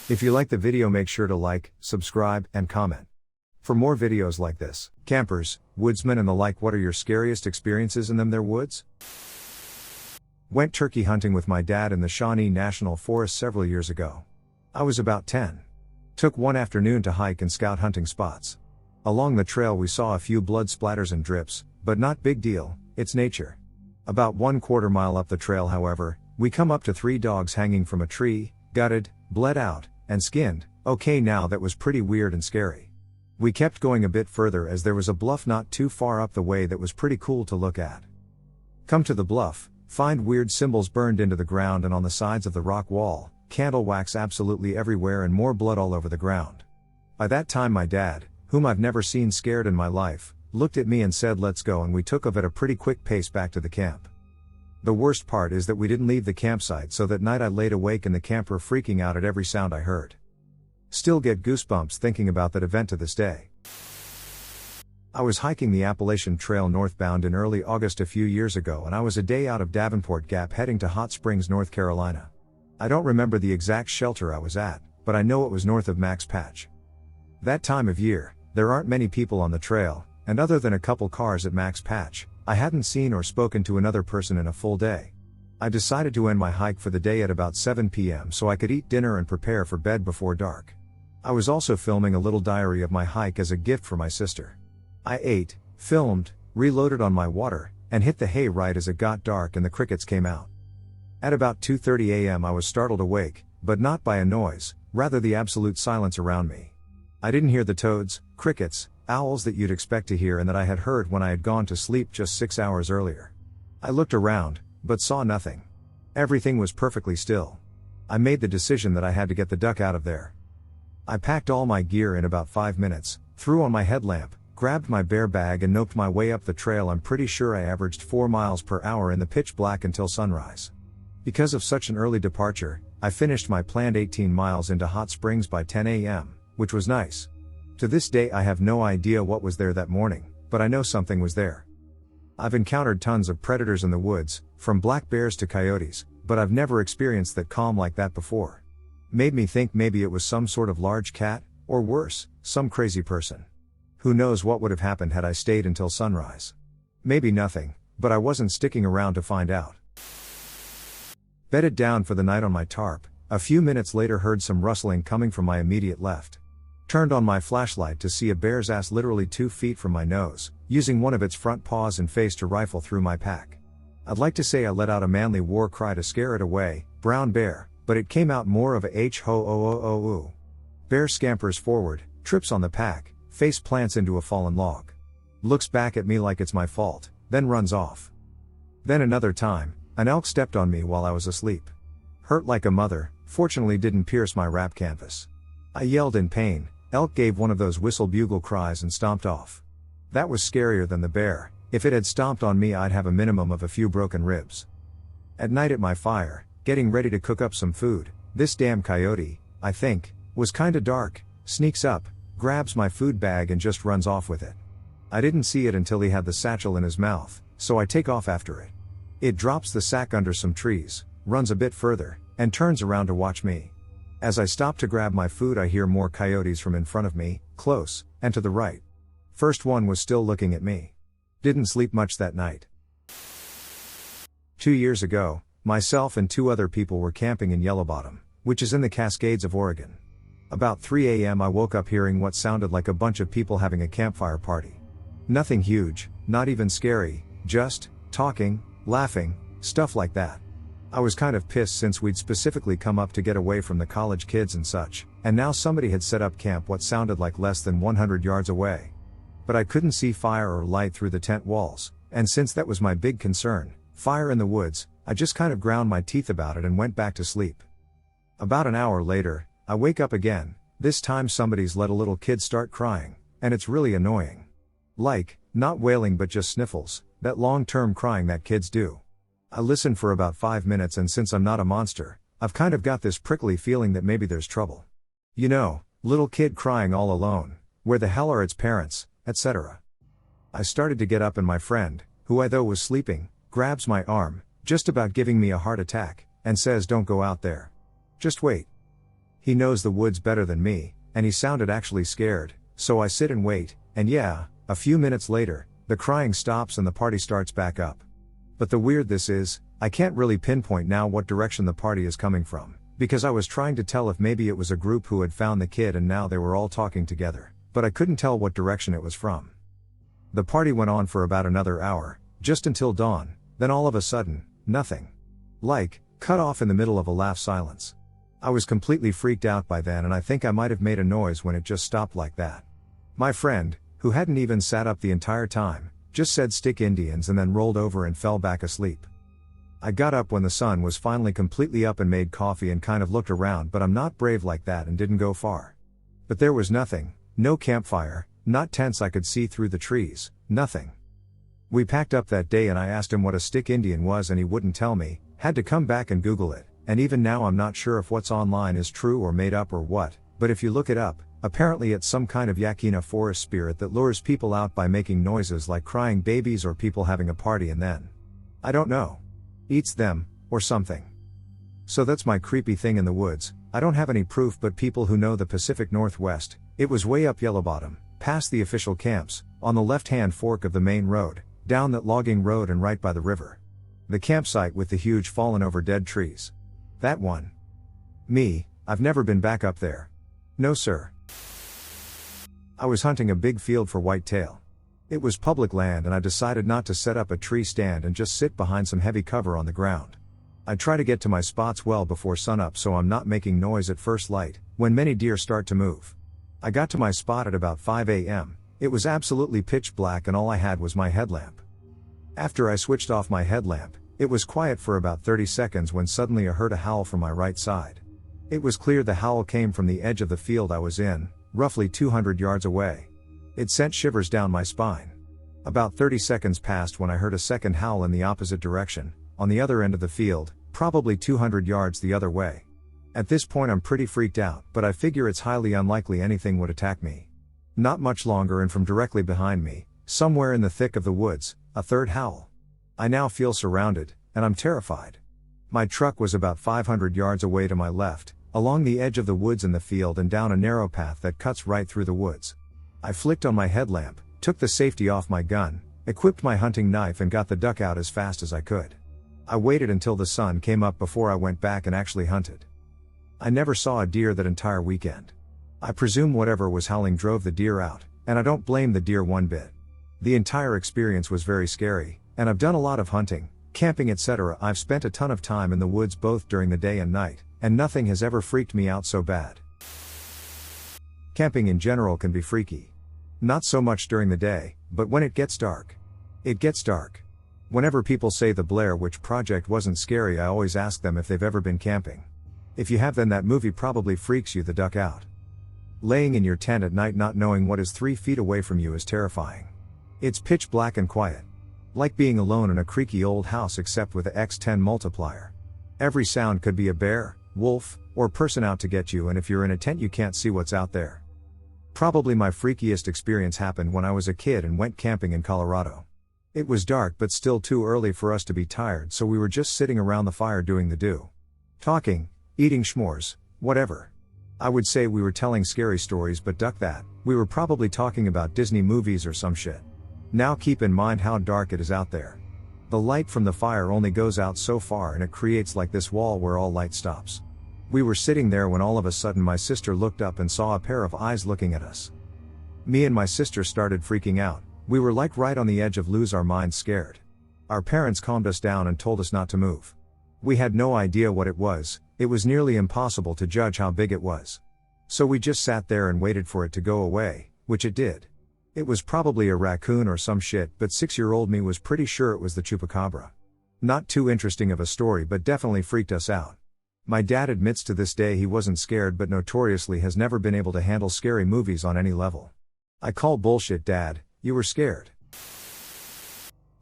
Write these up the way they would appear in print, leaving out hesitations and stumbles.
If you like the video, make sure to like, subscribe, and comment. For more videos like this, campers, woodsmen and the like, what are your scariest experiences in their woods? Went turkey hunting with my dad in the Shawnee National Forest several years ago. I was about 10. Took one afternoon to hike and scout hunting spots. Along the trail we saw a few blood splatters and drips, but not big deal, it's nature. About 1/4 mile up the trail, however, we come up to 3 dogs hanging from a tree, gutted, bled out, and skinned. Okay, now that was pretty weird and scary. We kept going a bit further as there was a bluff not too far up the way that was pretty cool to look at. Come to the bluff, find weird symbols burned into the ground and on the sides of the rock wall, candle wax absolutely everywhere and more blood all over the ground. By that time my dad, whom I've never seen scared in my life, looked at me and said let's go, and we took off at a pretty quick pace back to the camp. The worst part is that we didn't leave the campsite, so that night I laid awake in the camper freaking out at every sound I heard. Still get goosebumps thinking about that event to this day. I was hiking the Appalachian Trail northbound in early August a few years ago, and I was a day out of Davenport Gap heading to Hot Springs, North Carolina. I don't remember the exact shelter I was at, but I know it was north of Max Patch. That time of year, there aren't many people on the trail, and other than a couple cars at Max Patch, I hadn't seen or spoken to another person in a full day. I decided to end my hike for the day at about 7 p.m. so I could eat dinner and prepare for bed before dark. I was also filming a little diary of my hike as a gift for my sister. I ate, filmed, reloaded on my water, and hit the hay right as it got dark and the crickets came out. At about 2:30 a.m. I was startled awake, but not by a noise, rather the absolute silence around me. I didn't hear the toads, crickets, owls that you'd expect to hear and that I had heard when I had gone to sleep just 6 hours earlier. I looked around, but saw nothing. Everything was perfectly still. I made the decision that I had to get the duck out of there. I packed all my gear in about 5 minutes, threw on my headlamp, grabbed my bear bag and noped my way up the trail. I'm pretty sure I averaged 4 miles per hour in the pitch black until sunrise. Because of such an early departure, I finished my planned 18 miles into Hot Springs by 10 a.m., which was nice. To this day I have no idea what was there that morning, but I know something was there. I've encountered tons of predators in the woods, from black bears to coyotes, but I've never experienced that calm like that before. Made me think maybe it was some sort of large cat, or worse, some crazy person. Who knows what would have happened had I stayed until sunrise. Maybe nothing, but I wasn't sticking around to find out. Bedded down for the night on my tarp, a few minutes later heard some rustling coming from my immediate left. Turned on my flashlight to see a bear's ass literally 2 feet from my nose, using one of its front paws and face to rifle through my pack. I'd like to say I let out a manly war cry to scare it away, brown bear, but it came out more of a h-ho-o-o-o-oo. Bear scampers forward, trips on the pack, face plants into a fallen log. Looks back at me like it's my fault, then runs off. Then another time, an elk stepped on me while I was asleep. Hurt like a mother, fortunately didn't pierce my wrap canvas. I yelled in pain, elk gave one of those whistle bugle cries and stomped off. That was scarier than the bear. If it had stomped on me I'd have a minimum of a few broken ribs. At night at my fire, getting ready to cook up some food, this damn coyote, I think, was kinda dark, sneaks up, grabs my food bag and just runs off with it. I didn't see it until he had the satchel in his mouth, so I take off after it. It drops the sack under some trees, runs a bit further, and turns around to watch me. As I stop to grab my food I hear more coyotes from in front of me, close, and to the right. First one was still looking at me. Didn't sleep much that night. 2 years ago, myself and 2 other people were camping in Yellow Bottom, which is in the Cascades of Oregon. About 3 a.m. I woke up hearing what sounded like a bunch of people having a campfire party. Nothing huge, not even scary, just talking, laughing, stuff like that. I was kind of pissed since we'd specifically come up to get away from the college kids and such, and now somebody had set up camp what sounded like less than 100 yards away. But I couldn't see fire or light through the tent walls, and since that was my big concern, fire in the woods, I just kind of ground my teeth about it and went back to sleep. About an hour later, I wake up again. This time somebody's let a little kid start crying, and it's really annoying. Like, not wailing but just sniffles, that long-term crying that kids do. I listen for about 5 minutes and since I'm not a monster, I've kind of got this prickly feeling that maybe there's trouble. You know, little kid crying all alone, where the hell are its parents, etc. I started to get up and my friend, who I though was sleeping, grabs my arm, just about giving me a heart attack, and says don't go out there. Just wait. He knows the woods better than me, and he sounded actually scared, so I sit and wait, and yeah, a few minutes later, the crying stops and the party starts back up. But the weird this is, I can't really pinpoint now what direction the party is coming from, because I was trying to tell if maybe it was a group who had found the kid and now they were all talking together, but I couldn't tell what direction it was from. The party went on for about another hour, just until dawn, then all of a sudden, nothing. Like, cut off in the middle of a laugh silence. I was completely freaked out by then and I think I might have made a noise when it just stopped like that. My friend, who hadn't even sat up the entire time, just said stick Indians and then rolled over and fell back asleep. I got up when the sun was finally completely up and made coffee and kind of looked around, but I'm not brave like that and didn't go far. But there was nothing, no campfire, not tents I could see through the trees, nothing. We packed up that day and I asked him what a stick Indian was and he wouldn't tell me, had to come back and Google it, and even now I'm not sure if what's online is true or made up or what, but if you look it up, apparently it's some kind of Yakina forest spirit that lures people out by making noises like crying babies or people having a party and then, I don't know, eats them, or something. So that's my creepy thing in the woods. I don't have any proof, but people who know the Pacific Northwest, it was way up Yellow Bottom, past the official camps, on the left-hand fork of the main road, down that logging road and right by the river. The campsite with the huge fallen over dead trees. That one. Me, I've never been back up there. No sir. I was hunting a big field for whitetail. It was public land and I decided not to set up a tree stand and just sit behind some heavy cover on the ground. I try to get to my spots well before sunup so I'm not making noise at first light, when many deer start to move. I got to my spot at about 5 a.m. It was absolutely pitch black and all I had was my headlamp. After I switched off my headlamp, it was quiet for about 30 seconds when suddenly I heard a howl from my right side. It was clear the howl came from the edge of the field I was in, roughly 200 yards away. It sent shivers down my spine. About 30 seconds passed when I heard a second howl in the opposite direction, on the other end of the field, probably 200 yards the other way. At this point I'm pretty freaked out, but I figure it's highly unlikely anything would attack me. Not much longer and from directly behind me, somewhere in the thick of the woods, a third howl. I now feel surrounded, and I'm terrified. My truck was about 500 yards away to my left, along the edge of the woods in the field and down a narrow path that cuts right through the woods. I flicked on my headlamp, took the safety off my gun, equipped my hunting knife and got the duck out as fast as I could. I waited until the sun came up before I went back and actually hunted. I never saw a deer that entire weekend. I presume whatever was howling drove the deer out, and I don't blame the deer one bit. The entire experience was very scary, and I've done a lot of hunting, camping etc. I've spent a ton of time in the woods both during the day and night, and nothing has ever freaked me out so bad. Camping in general can be freaky. Not so much during the day, but when it gets dark. It gets dark. Whenever people say the Blair Witch Project wasn't scary, I always ask them if they've ever been camping. If you have, then that movie probably freaks you the duck out. Laying in your tent at night not knowing what is 3 feet away from you is terrifying. It's pitch black and quiet. Like being alone in a creaky old house except with a x10 multiplier. Every sound could be a bear, wolf, or person out to get you, and if you're in a tent you can't see what's out there. Probably my freakiest experience happened when I was a kid and went camping in Colorado. It was dark but still too early for us to be tired, so we were just sitting around the fire doing the do. Talking, eating s'mores, whatever. I would say we were telling scary stories, but duck that, we were probably talking about Disney movies or some shit. Now keep in mind how dark it is out there. The light from the fire only goes out so far and it creates like this wall where all light stops. We were sitting there when all of a sudden my sister looked up and saw a pair of eyes looking at us. Me and my sister started freaking out. We were like right on the edge of lose our minds scared. Our parents calmed us down and told us not to move. We had no idea what it was. It was nearly impossible to judge how big it was. So we just sat there and waited for it to go away, which it did. It was probably a raccoon or some shit, but 6-year-old me was pretty sure it was the chupacabra. Not too interesting of a story, but definitely freaked us out. My dad admits to this day he wasn't scared, but notoriously has never been able to handle scary movies on any level. I call bullshit, Dad, you were scared.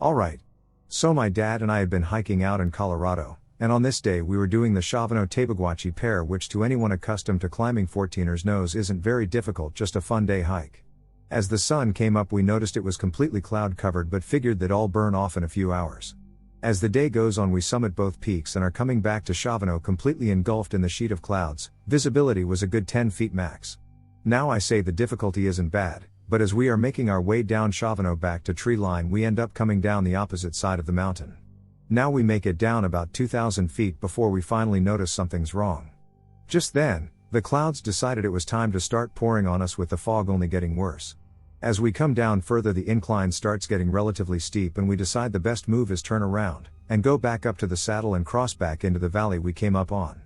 Alright. So my dad and I had been hiking out in Colorado, and on this day we were doing the Chavano-Tabaguachi Pear, which to anyone accustomed to climbing 14ers knows isn't very difficult, just a fun day hike. As the sun came up we noticed it was completely cloud covered but figured that all burn off in a few hours. As the day goes on, we summit both peaks and are coming back to Chavano completely engulfed in the sheet of clouds. Visibility was a good 10 feet max. Now I say the difficulty isn't bad, but as we are making our way down Chavano back to tree line, we end up coming down the opposite side of the mountain. Now we make it down about 2,000 feet before we finally notice something's wrong. Just then, the clouds decided it was time to start pouring on us, with the fog only getting worse. As we come down further, the incline starts getting relatively steep and we decide the best move is turn around and go back up to the saddle and cross back into the valley we came up on.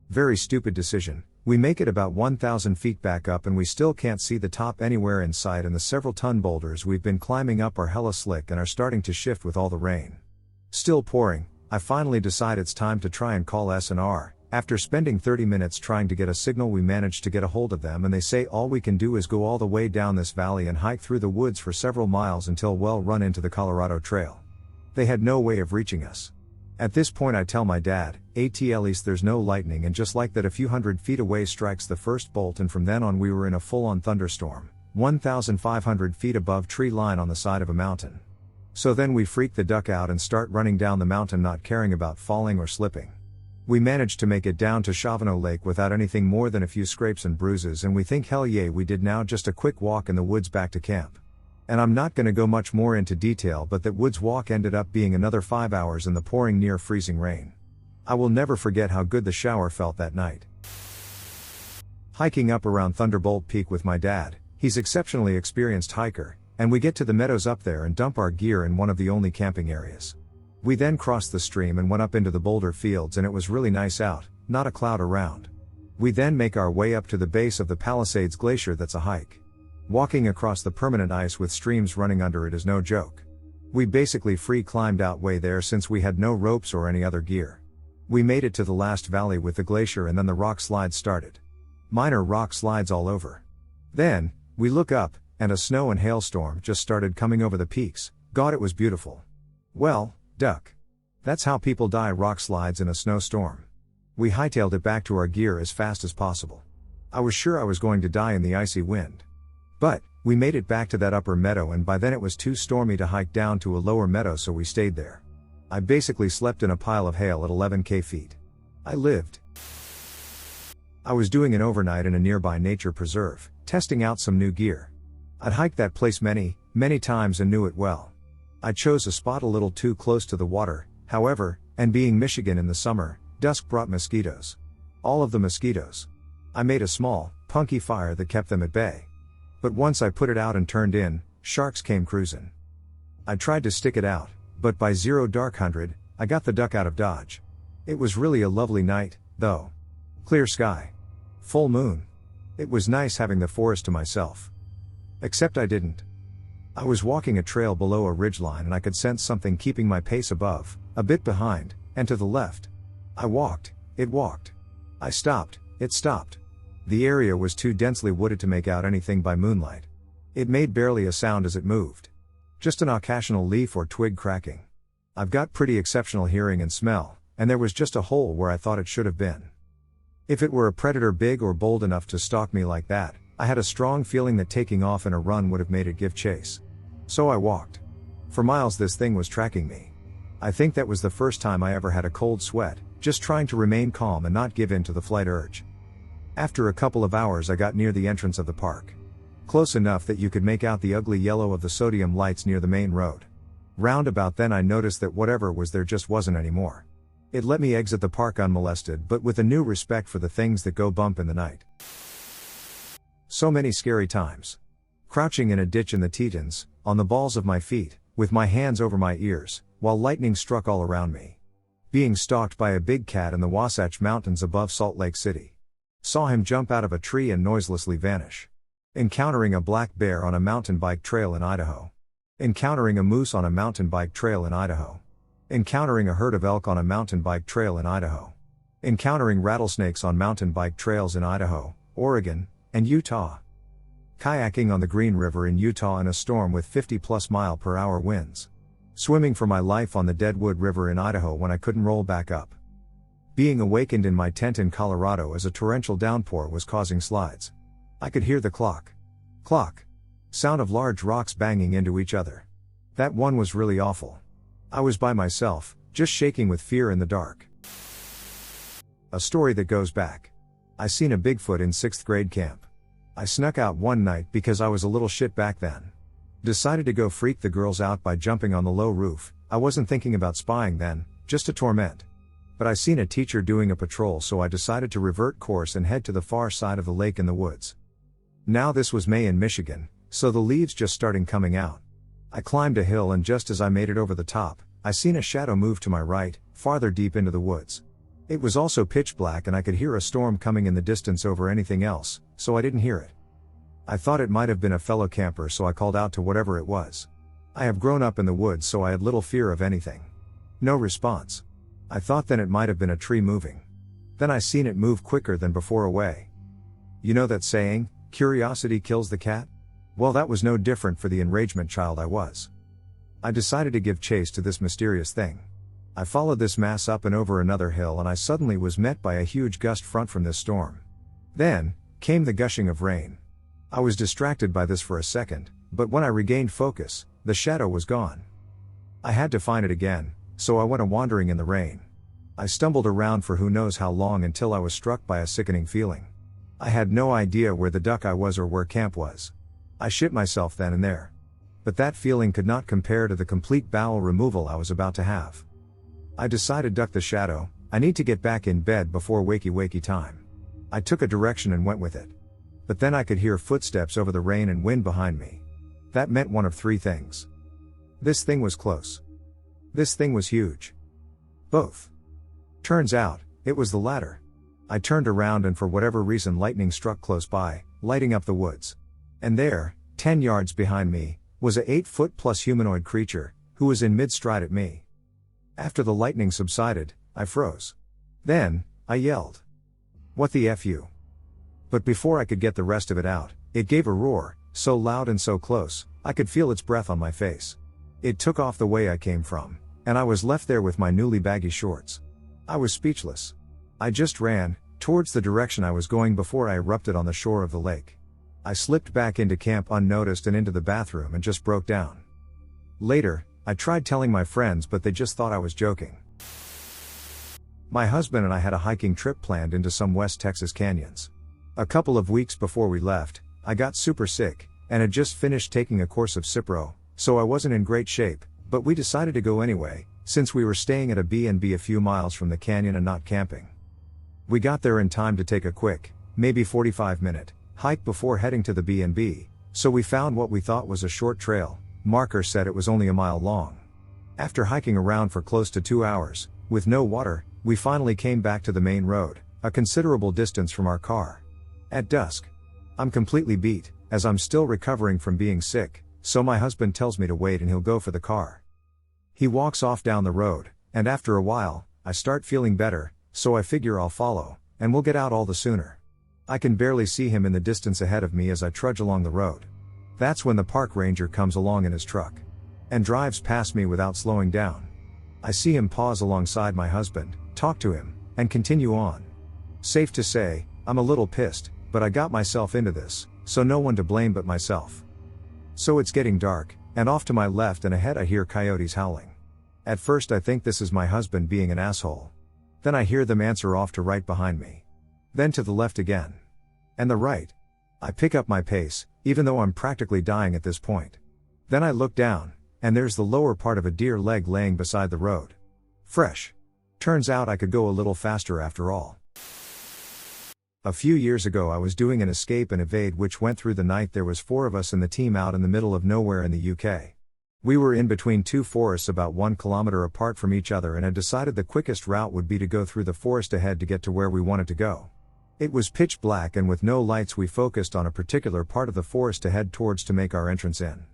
Very stupid decision. We make it about 1,000 feet back up and we still can't see the top anywhere in sight, and the several ton boulders we've been climbing up are hella slick and are starting to shift with all the rain. Still pouring, I finally decide it's time to try and call S&R. After spending 30 minutes trying to get a signal, we manage to get a hold of them and they say all we can do is go all the way down this valley and hike through the woods for several miles until well run into the Colorado Trail. They had no way of reaching us. At this point I tell my dad, at least there's no lightning, and just like that a few hundred feet away strikes the first bolt, and from then on we were in a full-on thunderstorm, 1,500 feet above tree line on the side of a mountain. So then we freak the duck out and start running down the mountain, not caring about falling or slipping. We managed to make it down to Chavano Lake without anything more than a few scrapes and bruises, and we think hell yeah we did. Now just a quick walk in the woods back to camp. And I'm not gonna go much more into detail, but that woods walk ended up being another 5 hours in the pouring near freezing rain. I will never forget how good the shower felt that night. Hiking up around Thunderbolt Peak with my dad, he's exceptionally experienced hiker, and we get to the meadows up there and dump our gear in one of the only camping areas. We then crossed the stream and went up into the boulder fields, and it was really nice out, not a cloud around. We then make our way up to the base of the Palisades Glacier. That's a hike. Walking across the permanent ice with streams running under it is no joke. We basically free climbed out way there since we had no ropes or any other gear. We made it to the last valley with the glacier and then the rock slides started. Minor rock slides all over. Then, we look up, and a snow and hailstorm just started coming over the peaks. God, it was beautiful. Well, duck. That's how people die, rock slides in a snowstorm. We hightailed it back to our gear as fast as possible. I was sure I was going to die in the icy wind. But, we made it back to that upper meadow, and by then it was too stormy to hike down to a lower meadow, so we stayed there. I basically slept in a pile of hail at 11,000 feet. I lived. I was doing an overnight in a nearby nature preserve, testing out some new gear. I'd hiked that place many times and knew it well. I chose a spot a little too close to the water, however, and being Michigan in the summer, dusk brought mosquitoes. All of the mosquitoes. I made a small, punky fire that kept them at bay. But once I put it out and turned in, sharks came cruising. I tried to stick it out, but by 00:00, I got the duck out of Dodge. It was really a lovely night, though. Clear sky. Full moon. It was nice having the forest to myself. Except I didn't. I was walking a trail below a ridgeline and I could sense something keeping my pace above, a bit behind, and to the left. I walked, it walked. I stopped, it stopped. The area was too densely wooded to make out anything by moonlight. It made barely a sound as it moved. Just an occasional leaf or twig cracking. I've got pretty exceptional hearing and smell, and there was just a hole where I thought it should have been. If it were a predator big or bold enough to stalk me like that, I had a strong feeling that taking off in a run would have made it give chase. So I walked. For miles this thing was tracking me. I think that was the first time I ever had a cold sweat, just trying to remain calm and not give in to the flight urge. After a couple of hours I got near the entrance of the park. Close enough that you could make out the ugly yellow of the sodium lights near the main road. Round about then I noticed that whatever was there just wasn't anymore. It let me exit the park unmolested, but with a new respect for the things that go bump in the night. So many scary times. Crouching in a ditch in the Tetons, on the balls of my feet, with my hands over my ears, while lightning struck all around me. Being stalked by a big cat in the Wasatch Mountains above Salt Lake City. Saw him jump out of a tree and noiselessly vanish. Encountering a black bear on a mountain bike trail in Idaho. Encountering a moose on a mountain bike trail in Idaho. Encountering a herd of elk on a mountain bike trail in Idaho. Encountering rattlesnakes on mountain bike trails in Idaho, Oregon, and Utah. Kayaking on the Green River in Utah in a storm with 50+ mile-per-hour winds. Swimming for my life on the Deadwood River in Idaho when I couldn't roll back up. Being awakened in my tent in Colorado as a torrential downpour was causing slides. I could hear the clock sound of large rocks banging into each other. That one was really awful. I was by myself, just shaking with fear in the dark. A story that goes back. I seen a Bigfoot in 6th grade camp. I snuck out one night because I was a little shit back then. Decided to go freak the girls out by jumping on the low roof. I wasn't thinking about spying then, just to torment. But I seen a teacher doing a patrol, so I decided to revert course and head to the far side of the lake in the woods. Now this was May in Michigan, so the leaves just starting coming out. I climbed a hill, and just as I made it over the top, I seen a shadow move to my right, farther deep into the woods. It was also pitch black, and I could hear a storm coming in the distance over anything else, so I didn't hear it. I thought it might have been a fellow camper, so I called out to whatever it was. I have grown up in the woods, so I had little fear of anything. No response. I thought then it might have been a tree moving. Then I seen it move quicker than before away. You know that saying, curiosity kills the cat? Well, that was no different for the enragement child I was. I decided to give chase to this mysterious thing. I followed this mass up and over another hill, and I suddenly was met by a huge gust front from this storm. Then came the gushing of rain. I was distracted by this for a second, but when I regained focus, the shadow was gone. I had to find it again, so I went a-wandering in the rain. I stumbled around for who knows how long until I was struck by a sickening feeling. I had no idea where the duck I was or where camp was. I shit myself then and there. But that feeling could not compare to the complete bowel removal I was about to have. I decided duck the shadow, I need to get back in bed before wakey time. I took a direction and went with it. But then I could hear footsteps over the rain and wind behind me. That meant one of three things. This thing was close. This thing was huge. Both. Turns out, it was the latter. I turned around, and for whatever reason lightning struck close by, lighting up the woods. And there, 10 yards behind me, was a 8-foot plus humanoid creature, who was in mid-stride at me. After the lightning subsided, I froze. Then, I yelled. What the F you? But before I could get the rest of it out, it gave a roar, so loud and so close, I could feel its breath on my face. It took off the way I came from, and I was left there with my newly baggy shorts. I was speechless. I just ran towards the direction I was going before I erupted on the shore of the lake. I slipped back into camp unnoticed and into the bathroom and just broke down. Later, I tried telling my friends, but they just thought I was joking. My husband and I had a hiking trip planned into some West Texas canyons. A couple of weeks before we left, I got super sick, and had just finished taking a course of Cipro, so I wasn't in great shape, but we decided to go anyway, since we were staying at a B&B a few miles from the canyon and not camping. We got there in time to take a quick, maybe 45-minute, hike before heading to the B&B, so we found what we thought was a short trail. Marker said it was only a mile long. After hiking around for close to 2 hours, with no water, we finally came back to the main road, a considerable distance from our car. At dusk. I'm completely beat, as I'm still recovering from being sick, so my husband tells me to wait and he'll go for the car. He walks off down the road, and after a while, I start feeling better, so I figure I'll follow, and we'll get out all the sooner. I can barely see him in the distance ahead of me as I trudge along the road. That's when the park ranger comes along in his truck and drives past me without slowing down. I see him pause alongside my husband, talk to him, and continue on. Safe to say, I'm a little pissed, but I got myself into this, so no one to blame but myself. So it's getting dark, and off to my left and ahead I hear coyotes howling. At first I think this is my husband being an asshole. Then I hear them answer off to right behind me. Then to the left again. And the right. I pick up my pace, even though I'm practically dying at this point. Then I look down, and there's the lower part of a deer leg laying beside the road. Fresh. Turns out I could go a little faster after all. A few years ago I was doing an escape and evade which went through the night. There was 4 of us in the team out in the middle of nowhere in the UK. We were in between 2 forests about 1 kilometer apart from each other and had decided the quickest route would be to go through the forest ahead to get to where we wanted to go. It was pitch black, and with no lights we focused on a particular part of the forest to head towards to make our entrance in.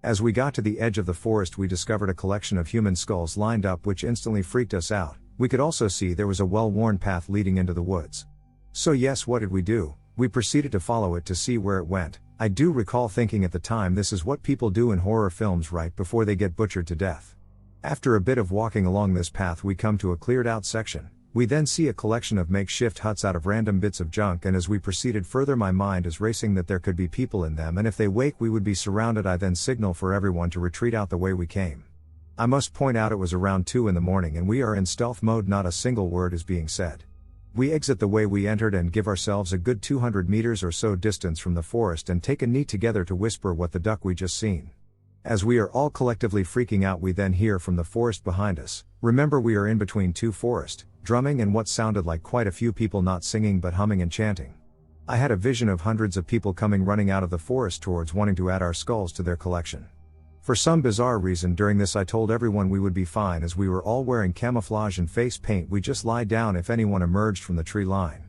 As we got to the edge of the forest we discovered a collection of human skulls lined up which instantly freaked us out. We could also see there was a well-worn path leading into the woods. So yes, what did we do? We proceeded to follow it to see where it went. I do recall thinking at the time this is what people do in horror films right before they get butchered to death. After a bit of walking along this path we come to a cleared out section. We then see a collection of makeshift huts out of random bits of junk, and as we proceeded further my mind is racing that there could be people in them and if they wake we would be surrounded. I then signal for everyone to retreat out the way we came. I must point out it was around 2 in the morning and we are in stealth mode, not a single word is being said. We exit the way we entered and give ourselves a good 200 meters or so distance from the forest and take a knee together to whisper what the duck we just seen. As we are all collectively freaking out, we then hear from the forest behind us. Remember, we are in between two forests, drumming and what sounded like quite a few people not singing but humming and chanting. I had a vision of hundreds of people coming running out of the forest towards wanting to add our skulls to their collection. For some bizarre reason during this I told everyone we would be fine as we were all wearing camouflage and face paint, we just lie down if anyone emerged from the tree line.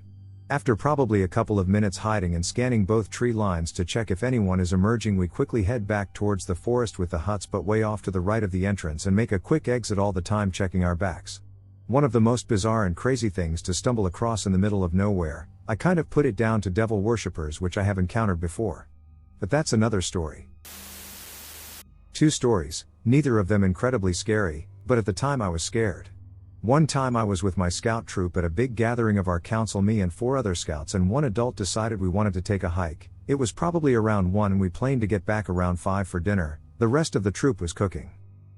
After probably a couple of minutes hiding and scanning both tree lines to check if anyone is emerging, we quickly head back towards the forest with the huts but way off to the right of the entrance and make a quick exit, all the time checking our backs. One of the most bizarre and crazy things to stumble across in the middle of nowhere. I kind of put it down to devil worshippers, which I have encountered before. But that's another story. 2 stories, neither of them incredibly scary, but at the time I was scared. One time I was with my scout troop at a big gathering of our council, me and 4 other scouts and 1 adult decided we wanted to take a hike. It was probably around 1 and we planned to get back around 5 for dinner. The rest of the troop was cooking.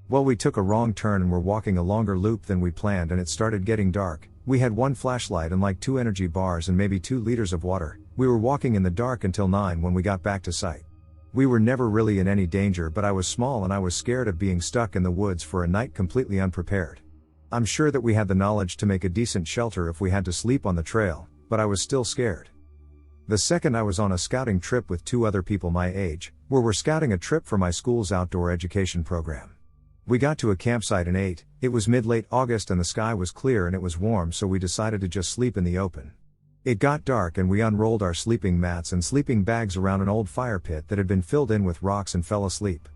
Well, we took a wrong turn and were walking a longer loop than we planned and it started getting dark. We had 1 flashlight and like 2 energy bars and maybe 2 liters of water. We were walking in the dark until 9 when we got back to site. We were never really in any danger, but I was small and I was scared of being stuck in the woods for a night completely unprepared. I'm sure that we had the knowledge to make a decent shelter if we had to sleep on the trail, but I was still scared. The second, I was on a scouting trip with 2 other people my age, where we're scouting a trip for my school's outdoor education program. We got to a campsite and ate. It was mid-late August and the sky was clear and it was warm, so we decided to just sleep in the open. It got dark and we unrolled our sleeping mats and sleeping bags around an old fire pit that had been filled in with rocks and fell asleep.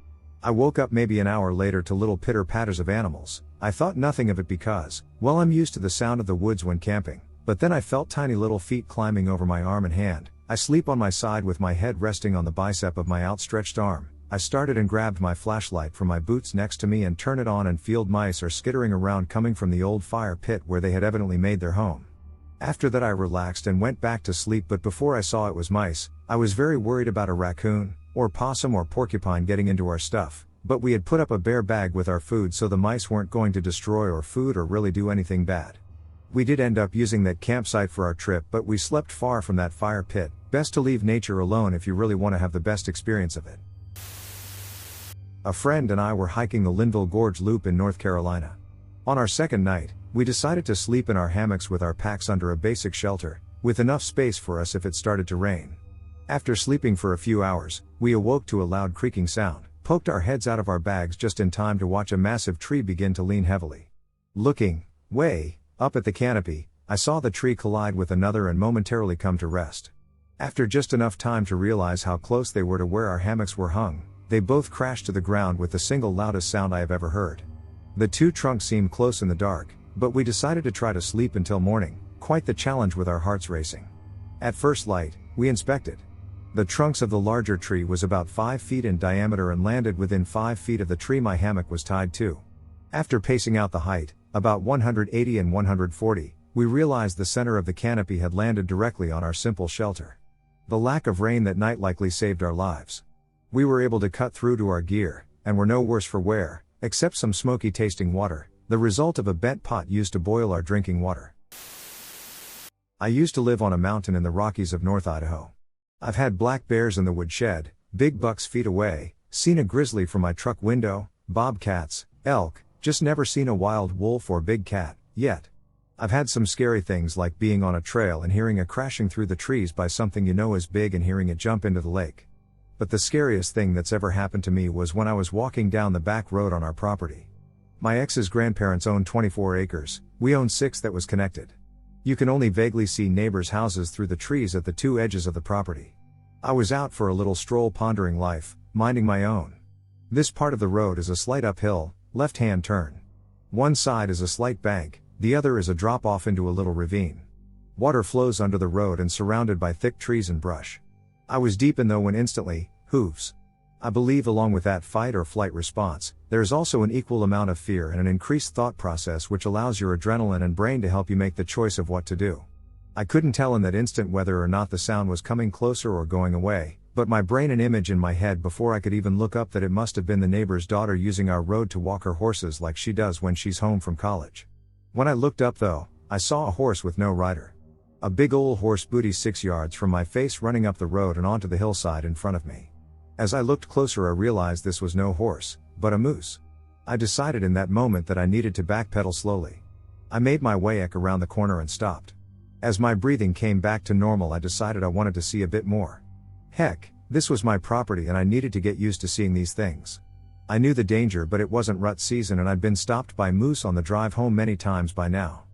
I woke up maybe an hour later to little pitter-patters of animals. I thought nothing of it because, well, I'm used to the sound of the woods when camping, but then I felt tiny little feet climbing over my arm and hand. I sleep on my side with my head resting on the bicep of my outstretched arm. I started and grabbed my flashlight from my boots next to me and turn it on, and field mice are skittering around coming from the old fire pit where they had evidently made their home. After that I relaxed and went back to sleep, but before I saw it was mice, I was very worried about a raccoon, or possum or porcupine getting into our stuff, but we had put up a bear bag with our food so the mice weren't going to destroy our food or really do anything bad. We did end up using that campsite for our trip, but we slept far from that fire pit. Best to leave nature alone if you really want to have the best experience of it. A friend and I were hiking the Linville Gorge Loop in North Carolina. On our second night, we decided to sleep in our hammocks with our packs under a basic shelter, with enough space for us if it started to rain. After sleeping for a few hours, we awoke to a loud creaking sound, poked our heads out of our bags just in time to watch a massive tree begin to lean heavily. Looking, way up at the canopy, I saw the tree collide with another and momentarily come to rest. After just enough time to realize how close they were to where our hammocks were hung, they both crashed to the ground with the single loudest sound I have ever heard. The 2 trunks seemed close in the dark, but we decided to try to sleep until morning, quite the challenge with our hearts racing. At first light, we inspected. The trunks of the larger tree was about 5 feet in diameter and landed within 5 feet of the tree my hammock was tied to. After pacing out the height, about 180 and 140, we realized the center of the canopy had landed directly on our simple shelter. The lack of rain that night likely saved our lives. We were able to cut through to our gear, and were no worse for wear, except some smoky tasting water, the result of a bent pot used to boil our drinking water. I used to live on a mountain in the Rockies of North Idaho. I've had black bears in the woodshed, big bucks feet away, seen a grizzly from my truck window, bobcats, elk, just never seen a wild wolf or big cat, yet. I've had some scary things like being on a trail and hearing a crashing through the trees by something you know is big and hearing it jump into the lake. But the scariest thing that's ever happened to me was when I was walking down the back road on our property. My ex's grandparents owned 24 acres, we owned 6 that was connected. You can only vaguely see neighbors' houses through the trees at the 2 edges of the property. I was out for a little stroll pondering life, minding my own. This part of the road is a slight uphill, left-hand turn. One side is a slight bank, the other is a drop-off into a little ravine. Water flows under the road and surrounded by thick trees and brush. I was deep in though when instantly, hooves. I believe along with that fight or flight response, there is also an equal amount of fear and an increased thought process which allows your adrenaline and brain to help you make the choice of what to do. I couldn't tell in that instant whether or not the sound was coming closer or going away, but my brain an image in my head before I could even look up that it must have been the neighbor's daughter using our road to walk her horses like she does when she's home from college. When I looked up though, I saw a horse with no rider. A big ol' horse booty 6 yards from my face running up the road and onto the hillside in front of me. As I looked closer I realized this was no horse, but a moose. I decided in that moment that I needed to backpedal slowly. I made my way around the corner and stopped. As my breathing came back to normal I decided I wanted to see a bit more. Heck, this was my property and I needed to get used to seeing these things. I knew the danger but it wasn't rut season and I'd been stopped by moose on the drive home many times by now.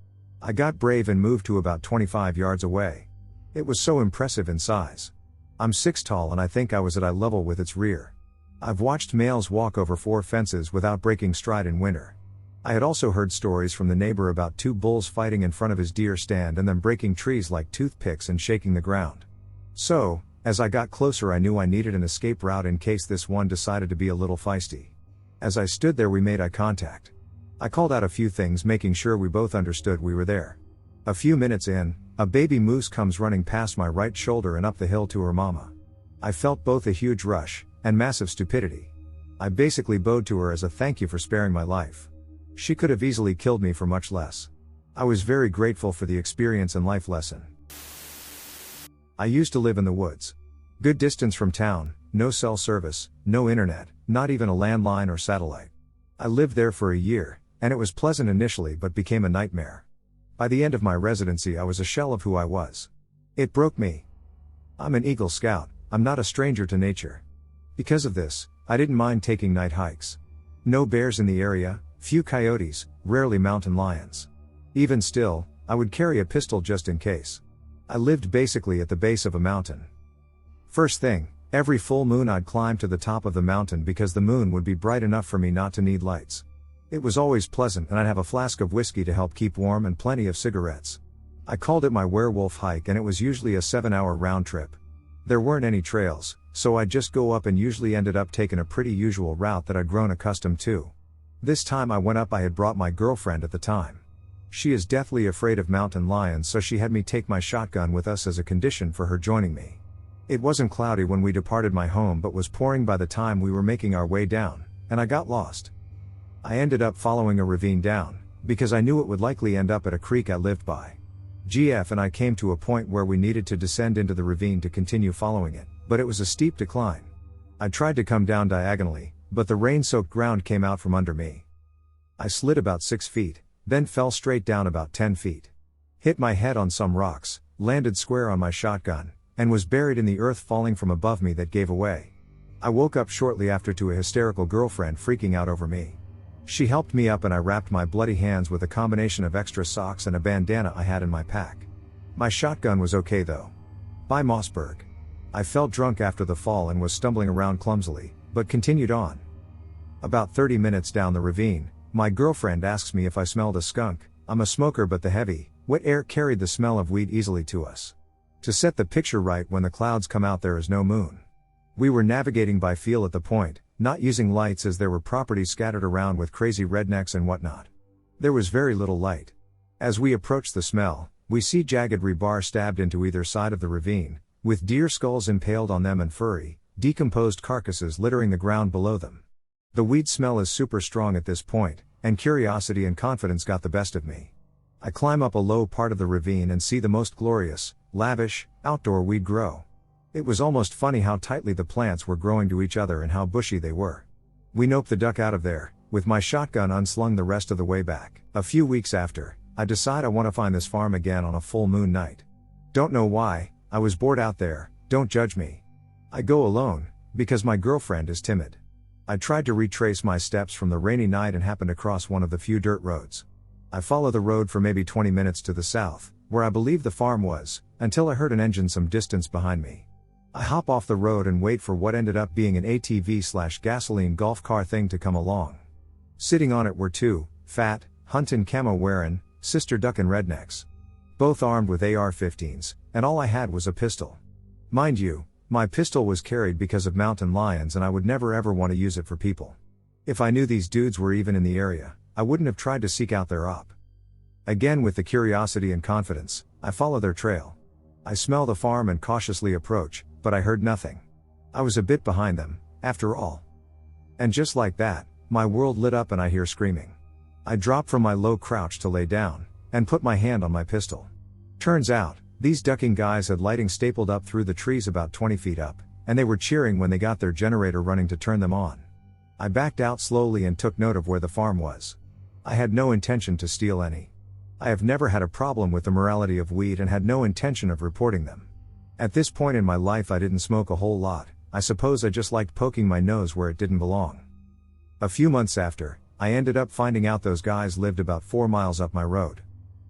I got brave and moved to about 25 yards away. It was so impressive in size. I'm 6 tall and I think I was at eye level with its rear. I've watched males walk over 4 fences without breaking stride in winter. I had also heard stories from the neighbor about 2 bulls fighting in front of his deer stand and then breaking trees like toothpicks and shaking the ground. So, as I got closer I knew I needed an escape route in case this one decided to be a little feisty. As I stood there we made eye contact. I called out a few things making sure we both understood we were there. A few minutes in, a baby moose comes running past my right shoulder and up the hill to her mama. I felt both a huge rush and massive stupidity. I basically bowed to her as a thank you for sparing my life. She could have easily killed me for much less. I was very grateful for the experience and life lesson. I used to live in the woods. Good distance from town, no cell service, no internet, not even a landline or satellite. I lived there for a year, and it was pleasant initially but became a nightmare. By the end of my residency I was a shell of who I was. It broke me. I'm an Eagle Scout, I'm not a stranger to nature. Because of this, I didn't mind taking night hikes. No bears in the area, few coyotes, rarely mountain lions. Even still, I would carry a pistol just in case. I lived basically at the base of a mountain. First thing, every full moon I'd climb to the top of the mountain because the moon would be bright enough for me not to need lights. It was always pleasant and I'd have a flask of whiskey to help keep warm and plenty of cigarettes. I called it my werewolf hike and it was usually a 7-hour round trip. There weren't any trails, so I'd just go up and usually ended up taking a pretty usual route that I'd grown accustomed to. This time I went up I had brought my girlfriend at the time. She is deathly afraid of mountain lions so she had me take my shotgun with us as a condition for her joining me. It wasn't cloudy when we departed my home but was pouring by the time we were making our way down, and I got lost. I ended up following a ravine down, because I knew it would likely end up at a creek I lived by. GF and I came to a point where we needed to descend into the ravine to continue following it, but it was a steep decline. I tried to come down diagonally, but the rain-soaked ground came out from under me. I slid about 6 feet, then fell straight down about 10 feet. Hit my head on some rocks, landed square on my shotgun, and was buried in the earth falling from above me that gave away. I woke up shortly after to a hysterical girlfriend freaking out over me. She helped me up and I wrapped my bloody hands with a combination of extra socks and a bandana I had in my pack. My shotgun was okay though. By Mossberg. I felt drunk after the fall and was stumbling around clumsily, but continued on. About 30 minutes down the ravine, my girlfriend asks me if I smelled a skunk. I'm a smoker but the heavy, wet air carried the smell of weed easily to us. To set the picture right, when the clouds come out there is no moon. We were navigating by feel at the point, not using lights as there were properties scattered around with crazy rednecks and whatnot. There was very little light. As we approach the smell, we see jagged rebar stabbed into either side of the ravine, with deer skulls impaled on them and furry, decomposed carcasses littering the ground below them. The weed smell is super strong at this point, and curiosity and confidence got the best of me. I climb up a low part of the ravine and see the most glorious, lavish, outdoor weed grow. It was almost funny how tightly the plants were growing to each other and how bushy they were. We noped the duck out of there, with my shotgun unslung the rest of the way back. A few weeks after, I decide I want to find this farm again on a full moon night. Don't know why, I was bored out there, don't judge me. I go alone, because my girlfriend is timid. I tried to retrace my steps from the rainy night and happened across one of the few dirt roads. I follow the road for maybe 20 minutes to the south, where I believe the farm was, until I heard an engine some distance behind me. I hop off the road and wait for what ended up being an ATV/gasoline golf car thing to come along. Sitting on it were 2, fat, huntin' camo wearin', sister duckin' rednecks. Both armed with AR-15s, and all I had was a pistol. Mind you, my pistol was carried because of mountain lions and I would never ever want to use it for people. If I knew these dudes were even in the area, I wouldn't have tried to seek out their op. Again with the curiosity and confidence, I follow their trail. I smell the farm and cautiously approach, but I heard nothing. I was a bit behind them, after all. And just like that, my world lit up and I hear screaming. I drop from my low crouch to lay down, and put my hand on my pistol. Turns out, these ducking guys had lighting stapled up through the trees about 20 feet up, and they were cheering when they got their generator running to turn them on. I backed out slowly and took note of where the farm was. I had no intention to steal any. I have never had a problem with the morality of weed and had no intention of reporting them. At this point in my life I didn't smoke a whole lot, I suppose I just liked poking my nose where it didn't belong. A few months after, I ended up finding out those guys lived about 4 miles up my road.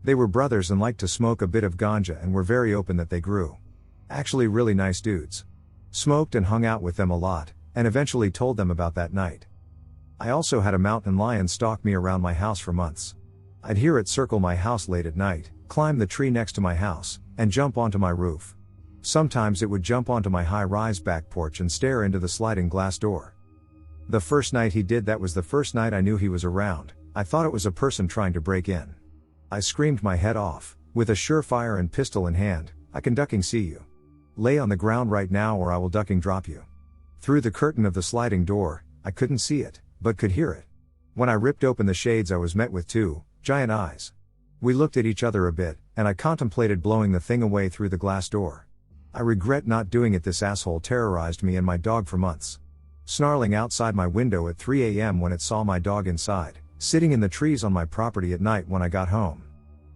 They were brothers and liked to smoke a bit of ganja and were very open that they grew. Actually really nice dudes. Smoked and hung out with them a lot, and eventually told them about that night. I also had a mountain lion stalk me around my house for months. I'd hear it circle my house late at night, climb the tree next to my house, and jump onto my roof. Sometimes it would jump onto my high-rise back porch and stare into the sliding glass door. The first night he did that was the first night I knew he was around. I thought it was a person trying to break in. I screamed my head off, with a surefire and pistol in hand, "I can ducking see you. Lay on the ground right now or I will ducking drop you." Through the curtain of the sliding door, I couldn't see it, but could hear it. When I ripped open the shades I was met with 2 giant eyes. We looked at each other a bit, and I contemplated blowing the thing away through the glass door. I regret not doing it. This asshole terrorized me and my dog for months. Snarling outside my window at 3 a.m. when it saw my dog inside, sitting in the trees on my property at night when I got home.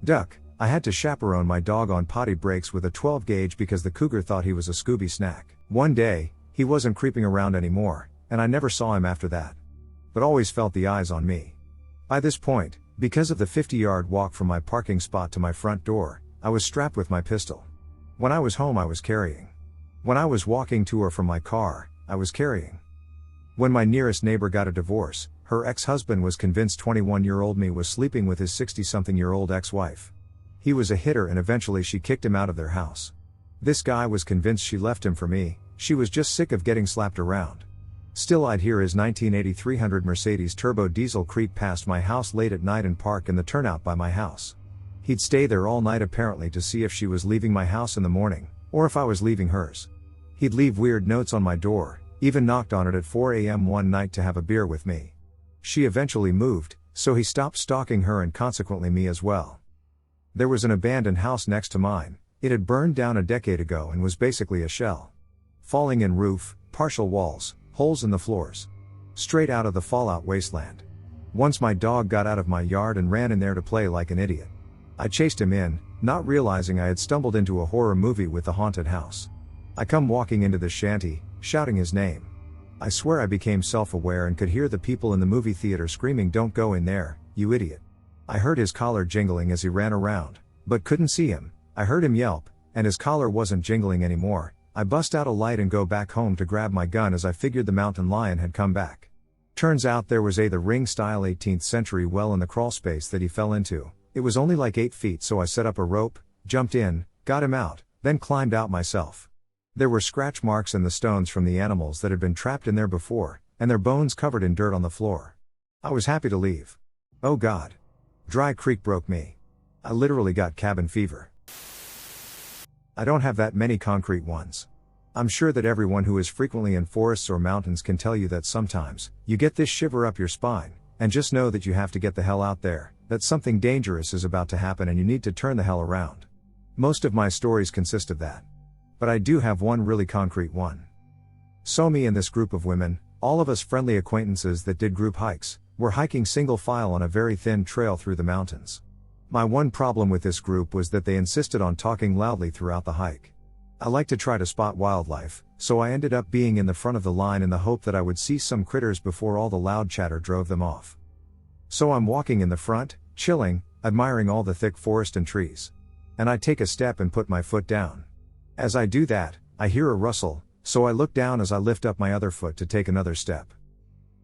Duck, I had to chaperone my dog on potty breaks with a 12 gauge because the cougar thought he was a Scooby snack. One day, he wasn't creeping around anymore, and I never saw him after that. But always felt the eyes on me. By this point, because of the 50-yard walk from my parking spot to my front door, I was strapped with my pistol. When I was home I was carrying. When I was walking to or from my car, I was carrying. When my nearest neighbor got a divorce, her ex-husband was convinced 21-year-old me was sleeping with his 60-something-year-old ex-wife. He was a hitter and eventually she kicked him out of their house. This guy was convinced she left him for me, she was just sick of getting slapped around. Still I'd hear his 1980 300 Mercedes turbo diesel creep past my house late at night and park in the turnout by my house. He'd stay there all night apparently to see if she was leaving my house in the morning, or if I was leaving hers. He'd leave weird notes on my door, even knocked on it at 4 a.m. one night to have a beer with me. She eventually moved, so he stopped stalking her and consequently me as well. There was an abandoned house next to mine. It had burned down a decade ago and was basically a shell. Falling in roof, partial walls, holes in the floors. Straight out of the Fallout wasteland. Once my dog got out of my yard and ran in there to play like an idiot. I chased him in, not realizing I had stumbled into a horror movie with the haunted house. I come walking into the shanty, shouting his name. I swear I became self-aware and could hear the people in the movie theater screaming, "Don't go in there, you idiot." I heard his collar jingling as he ran around, but couldn't see him. I heard him yelp, and his collar wasn't jingling anymore. I bust out a light and go back home to grab my gun as I figured the mountain lion had come back. Turns out there was the ring-style 18th century well in the crawl space that he fell into. It was only like 8 feet, so I set up a rope, jumped in, got him out, then climbed out myself. There were scratch marks in the stones from the animals that had been trapped in there before, and their bones covered in dirt on the floor. I was happy to leave. Oh God. Dry Creek broke me. I literally got cabin fever. I don't have that many concrete ones. I'm sure that everyone who is frequently in forests or mountains can tell you that sometimes, you get this shiver up your spine, and just know that you have to get the hell out there, that something dangerous is about to happen and you need to turn the hell around. Most of my stories consist of that. But I do have one really concrete one. So me and this group of women, all of us friendly acquaintances that did group hikes, were hiking single file on a very thin trail through the mountains. My one problem with this group was that they insisted on talking loudly throughout the hike. I like to try to spot wildlife, so I ended up being in the front of the line in the hope that I would see some critters before all the loud chatter drove them off. So I'm walking in the front, chilling, admiring all the thick forest and trees. And I take a step and put my foot down. As I do that, I hear a rustle, so I look down as I lift up my other foot to take another step.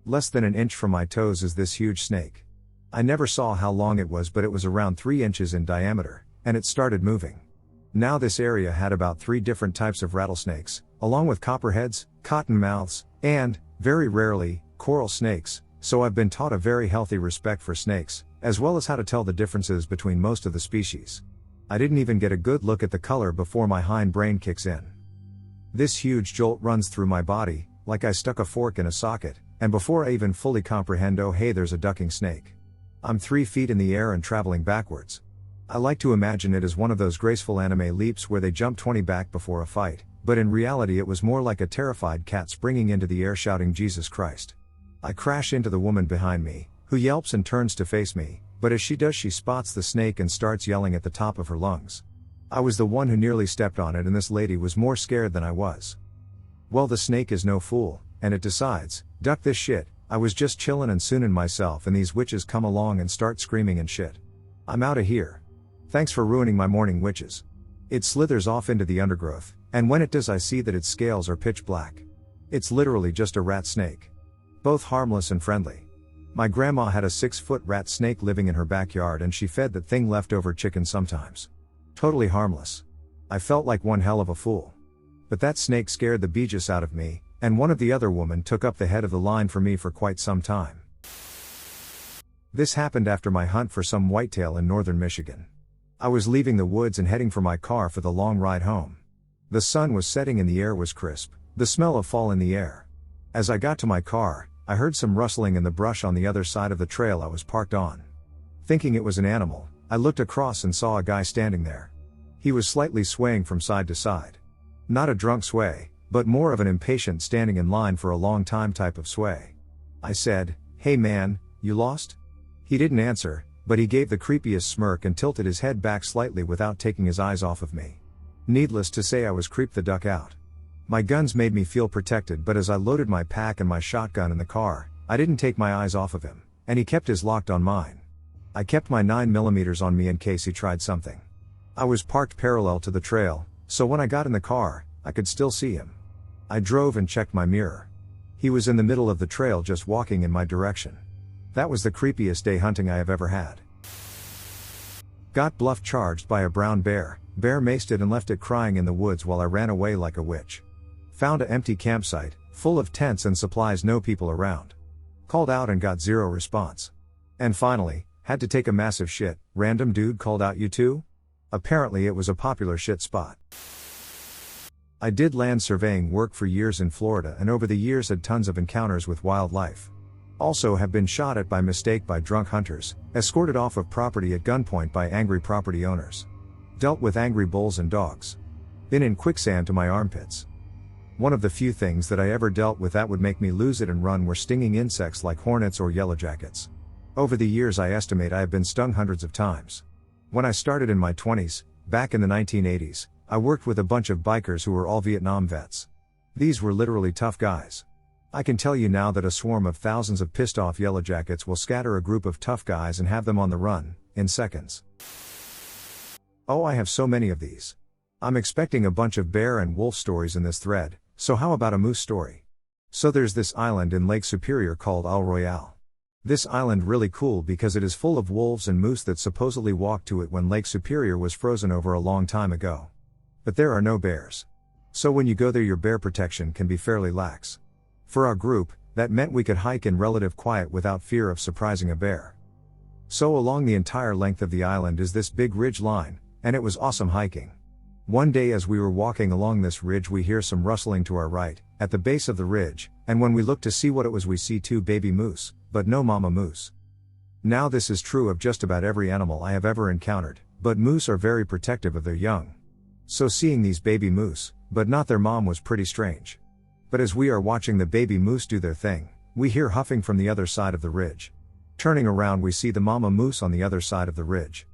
Less than an inch from my toes is this huge snake. I never saw how long it was, but it was around 3 inches in diameter, and it started moving. Now this area had about 3 different types of rattlesnakes, along with copperheads, cottonmouths, and, very rarely, coral snakes, so I've been taught a very healthy respect for snakes, as well as how to tell the differences between most of the species. I didn't even get a good look at the color before my hind brain kicks in. This huge jolt runs through my body, like I stuck a fork in a socket, and before I even fully comprehend, oh hey, there's a ducking snake. I'm 3 feet in the air and traveling backwards. I like to imagine it as one of those graceful anime leaps where they jump 20 back before a fight, but in reality it was more like a terrified cat springing into the air shouting Jesus Christ. I crash into the woman behind me, who yelps and turns to face me, but as she does she spots the snake and starts yelling at the top of her lungs. I was the one who nearly stepped on it and this lady was more scared than I was. Well, the snake is no fool, and it decides, duck this shit. I was just chillin' and soonin' myself and these witches come along and start screaming and shit. I'm outta here. Thanks for ruining my morning, witches. It slithers off into the undergrowth, and when it does I see that its scales are pitch black. It's literally just a rat snake. Both harmless and friendly. My grandma had a 6-foot rat snake living in her backyard and she fed that thing leftover chicken sometimes. Totally harmless. I felt like one hell of a fool. But that snake scared the bejesus out of me, and one of the other women took up the head of the line for me for quite some time. This happened after my hunt for some whitetail in northern Michigan. I was leaving the woods and heading for my car for the long ride home. The sun was setting and the air was crisp, the smell of fall in the air. As I got to my car, I heard some rustling in the brush on the other side of the trail I was parked on. Thinking it was an animal, I looked across and saw a guy standing there. He was slightly swaying from side to side. Not a drunk sway, but more of an impatient standing in line for a long time type of sway. I said, "Hey man, you lost?" He didn't answer, but he gave the creepiest smirk and tilted his head back slightly without taking his eyes off of me. Needless to say I was creeped the duck out. My guns made me feel protected, but as I loaded my pack and my shotgun in the car, I didn't take my eyes off of him, and he kept his locked on mine. I kept my 9mm on me in case he tried something. I was parked parallel to the trail, so when I got in the car, I could still see him. I drove and checked my mirror. He was in the middle of the trail just walking in my direction. That was the creepiest day hunting I have ever had. Got bluff charged by a brown bear maced it and left it crying in the woods while I ran away like a witch. Found an empty campsite, full of tents and supplies, no people around. Called out and got zero response. And finally, had to take a massive shit. Random dude called out, "You too?" Apparently it was a popular shit spot. I did land surveying work for years in Florida and over the years had tons of encounters with wildlife. Also have been shot at by mistake by drunk hunters, escorted off of property at gunpoint by angry property owners. Dealt with angry bulls and dogs. Been in quicksand to my armpits. One of the few things that I ever dealt with that would make me lose it and run were stinging insects like hornets or yellowjackets. Over the years I estimate I have been stung hundreds of times. When I started in my 20s, back in the 1980s, I worked with a bunch of bikers who were all Vietnam vets. These were literally tough guys. I can tell you now that a swarm of thousands of pissed off yellowjackets will scatter a group of tough guys and have them on the run, in seconds. Oh, I have so many of these. I'm expecting a bunch of bear and wolf stories in this thread, so how about a moose story? So there's this island in Lake Superior called Isle Royale. This island really cool because it is full of wolves and moose that supposedly walked to it when Lake Superior was frozen over a long time ago. But there are no bears. So when you go there your bear protection can be fairly lax. For our group, that meant we could hike in relative quiet without fear of surprising a bear. So along the entire length of the island is this big ridge line, and it was awesome hiking. One day as we were walking along this ridge we hear some rustling to our right, at the base of the ridge, and when we look to see what it was we see 2 baby moose, but no mama moose. Now this is true of just about every animal I have ever encountered, but moose are very protective of their young. So seeing these baby moose, but not their mom, was pretty strange. But as we are watching the baby moose do their thing, we hear huffing from the other side of the ridge. Turning around we see the mama moose on the other side of the ridge.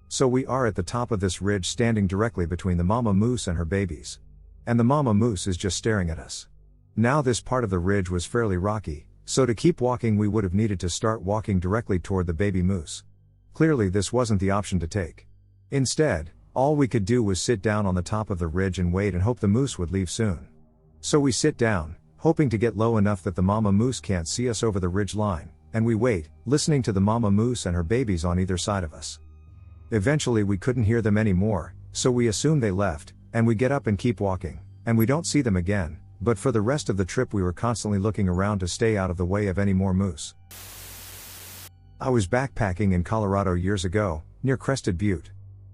So we are at the top of this ridge standing directly between the mama moose and her babies. And the mama moose is just staring at us. Now this part of the ridge was fairly rocky, so to keep walking we would have needed to start walking directly toward the baby moose. Clearly this wasn't the option to take. Instead, all we could do was sit down on the top of the ridge and wait and hope the moose would leave soon. So we sit down, hoping to get low enough that the mama moose can't see us over the ridge line, and we wait, listening to the mama moose and her babies on either side of us. Eventually we couldn't hear them anymore, so we assume they left, and we get up and keep walking, and we don't see them again, but for the rest of the trip we were constantly looking around to stay out of the way of any more moose. I was backpacking in Colorado years ago, near Crested Butte.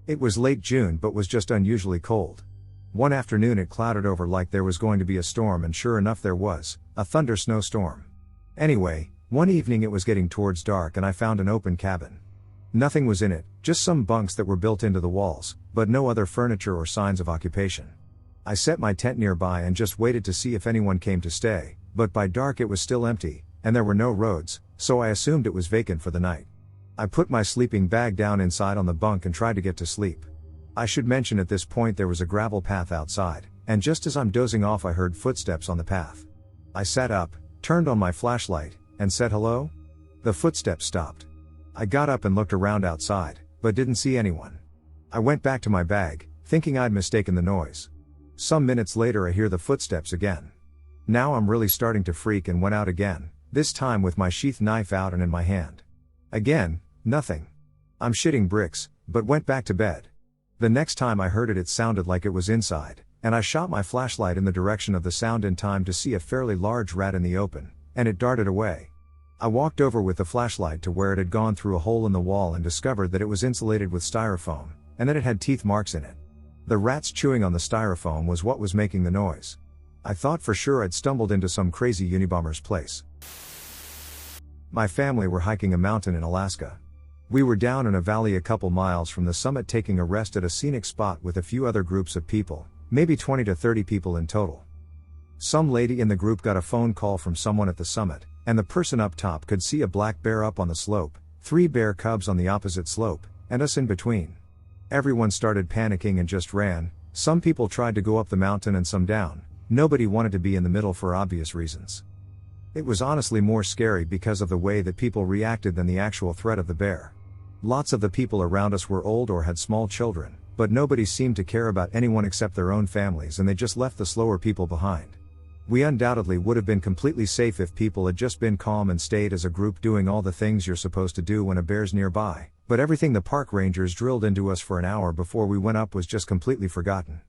It was late June but was just unusually cold. One afternoon it clouded over like there was going to be a storm, and sure enough there was, a thunder snowstorm. Anyway, one evening it was getting towards dark and I found an open cabin. Nothing was in it, just some bunks that were built into the walls, but no other furniture or signs of occupation. I set my tent nearby and just waited to see if anyone came to stay, but by dark it was still empty, and there were no roads, so I assumed it was vacant for the night. I put my sleeping bag down inside on the bunk and tried to get to sleep. I should mention at this point there was a gravel path outside, and just as I'm dozing off I heard footsteps on the path. I sat up, turned on my flashlight, and said hello? The footsteps stopped. I got up and looked around outside, but didn't see anyone. I went back to my bag, thinking I'd mistaken the noise. Some minutes later I hear the footsteps again. Now I'm really starting to freak and went out again, this time with my sheath knife out and in my hand. Again, nothing. I'm shitting bricks, but went back to bed. The next time I heard it, it sounded like it was inside, and I shot my flashlight in the direction of the sound in time to see a fairly large rat in the open, and it darted away. I walked over with the flashlight to where it had gone through a hole in the wall and discovered that it was insulated with styrofoam, and that it had teeth marks in it. The rats chewing on the styrofoam was what was making the noise. I thought for sure I'd stumbled into some crazy Unabomber's place. My family were hiking a mountain in Alaska. We were down in a valley a couple miles from the summit taking a rest at a scenic spot with a few other groups of people, maybe 20 to 30 people in total. Some lady in the group got a phone call from someone at the summit, and the person up top could see a black bear up on the slope, 3 bear cubs on the opposite slope, and us in between. Everyone started panicking and just ran. Some people tried to go up the mountain and some down. Nobody wanted to be in the middle for obvious reasons. It was honestly more scary because of the way that people reacted than the actual threat of the bear. Lots of the people around us were old or had small children, but nobody seemed to care about anyone except their own families, and they just left the slower people behind. We undoubtedly would have been completely safe if people had just been calm and stayed as a group doing all the things you're supposed to do when a bear's nearby, but everything the park rangers drilled into us for an hour before we went up was just completely forgotten.